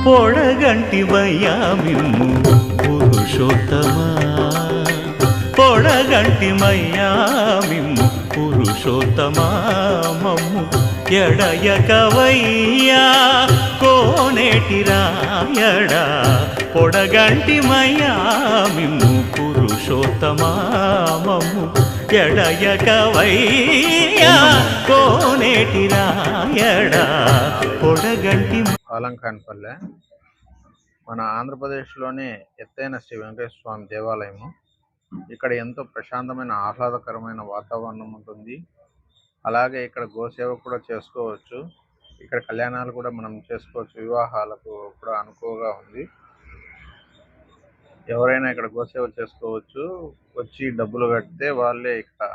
పొడగంటివయ్యా మిమ్ము పురుషోత్తమా, పొడగంటిమయ్యా మిమ్ము పురుషోత్తమా, మమ్ము ఎడయకవయ్యా కోనేటి రాయడా, పొడగంటిమయ్యా మిమ్ము పురుషోత్తమా, మమ్ము ఎడయకవయ్యా కోనేటి రాయడా, పొడగంటి. పాలంకాన్పల్లె మన ఆంధ్రప్రదేశ్లోనే ఎత్తైన శ్రీ వెంకటేశ్వర స్వామి దేవాలయము. ఇక్కడ ఎంతో ప్రశాంతమైన ఆహ్లాదకరమైన వాతావరణం ఉంటుంది. అలాగే ఇక్కడ గోసేవ కూడా చేసుకోవచ్చు. ఇక్కడ కళ్యాణాలు కూడా మనం చేసుకోవచ్చు. వివాహాలకు కూడా అనుకువగా ఉంది. ఎవరైనా ఇక్కడ గోసేవ చేసుకోవచ్చు. వచ్చి డబ్బులు కడితే వాళ్ళే ఇక్కడ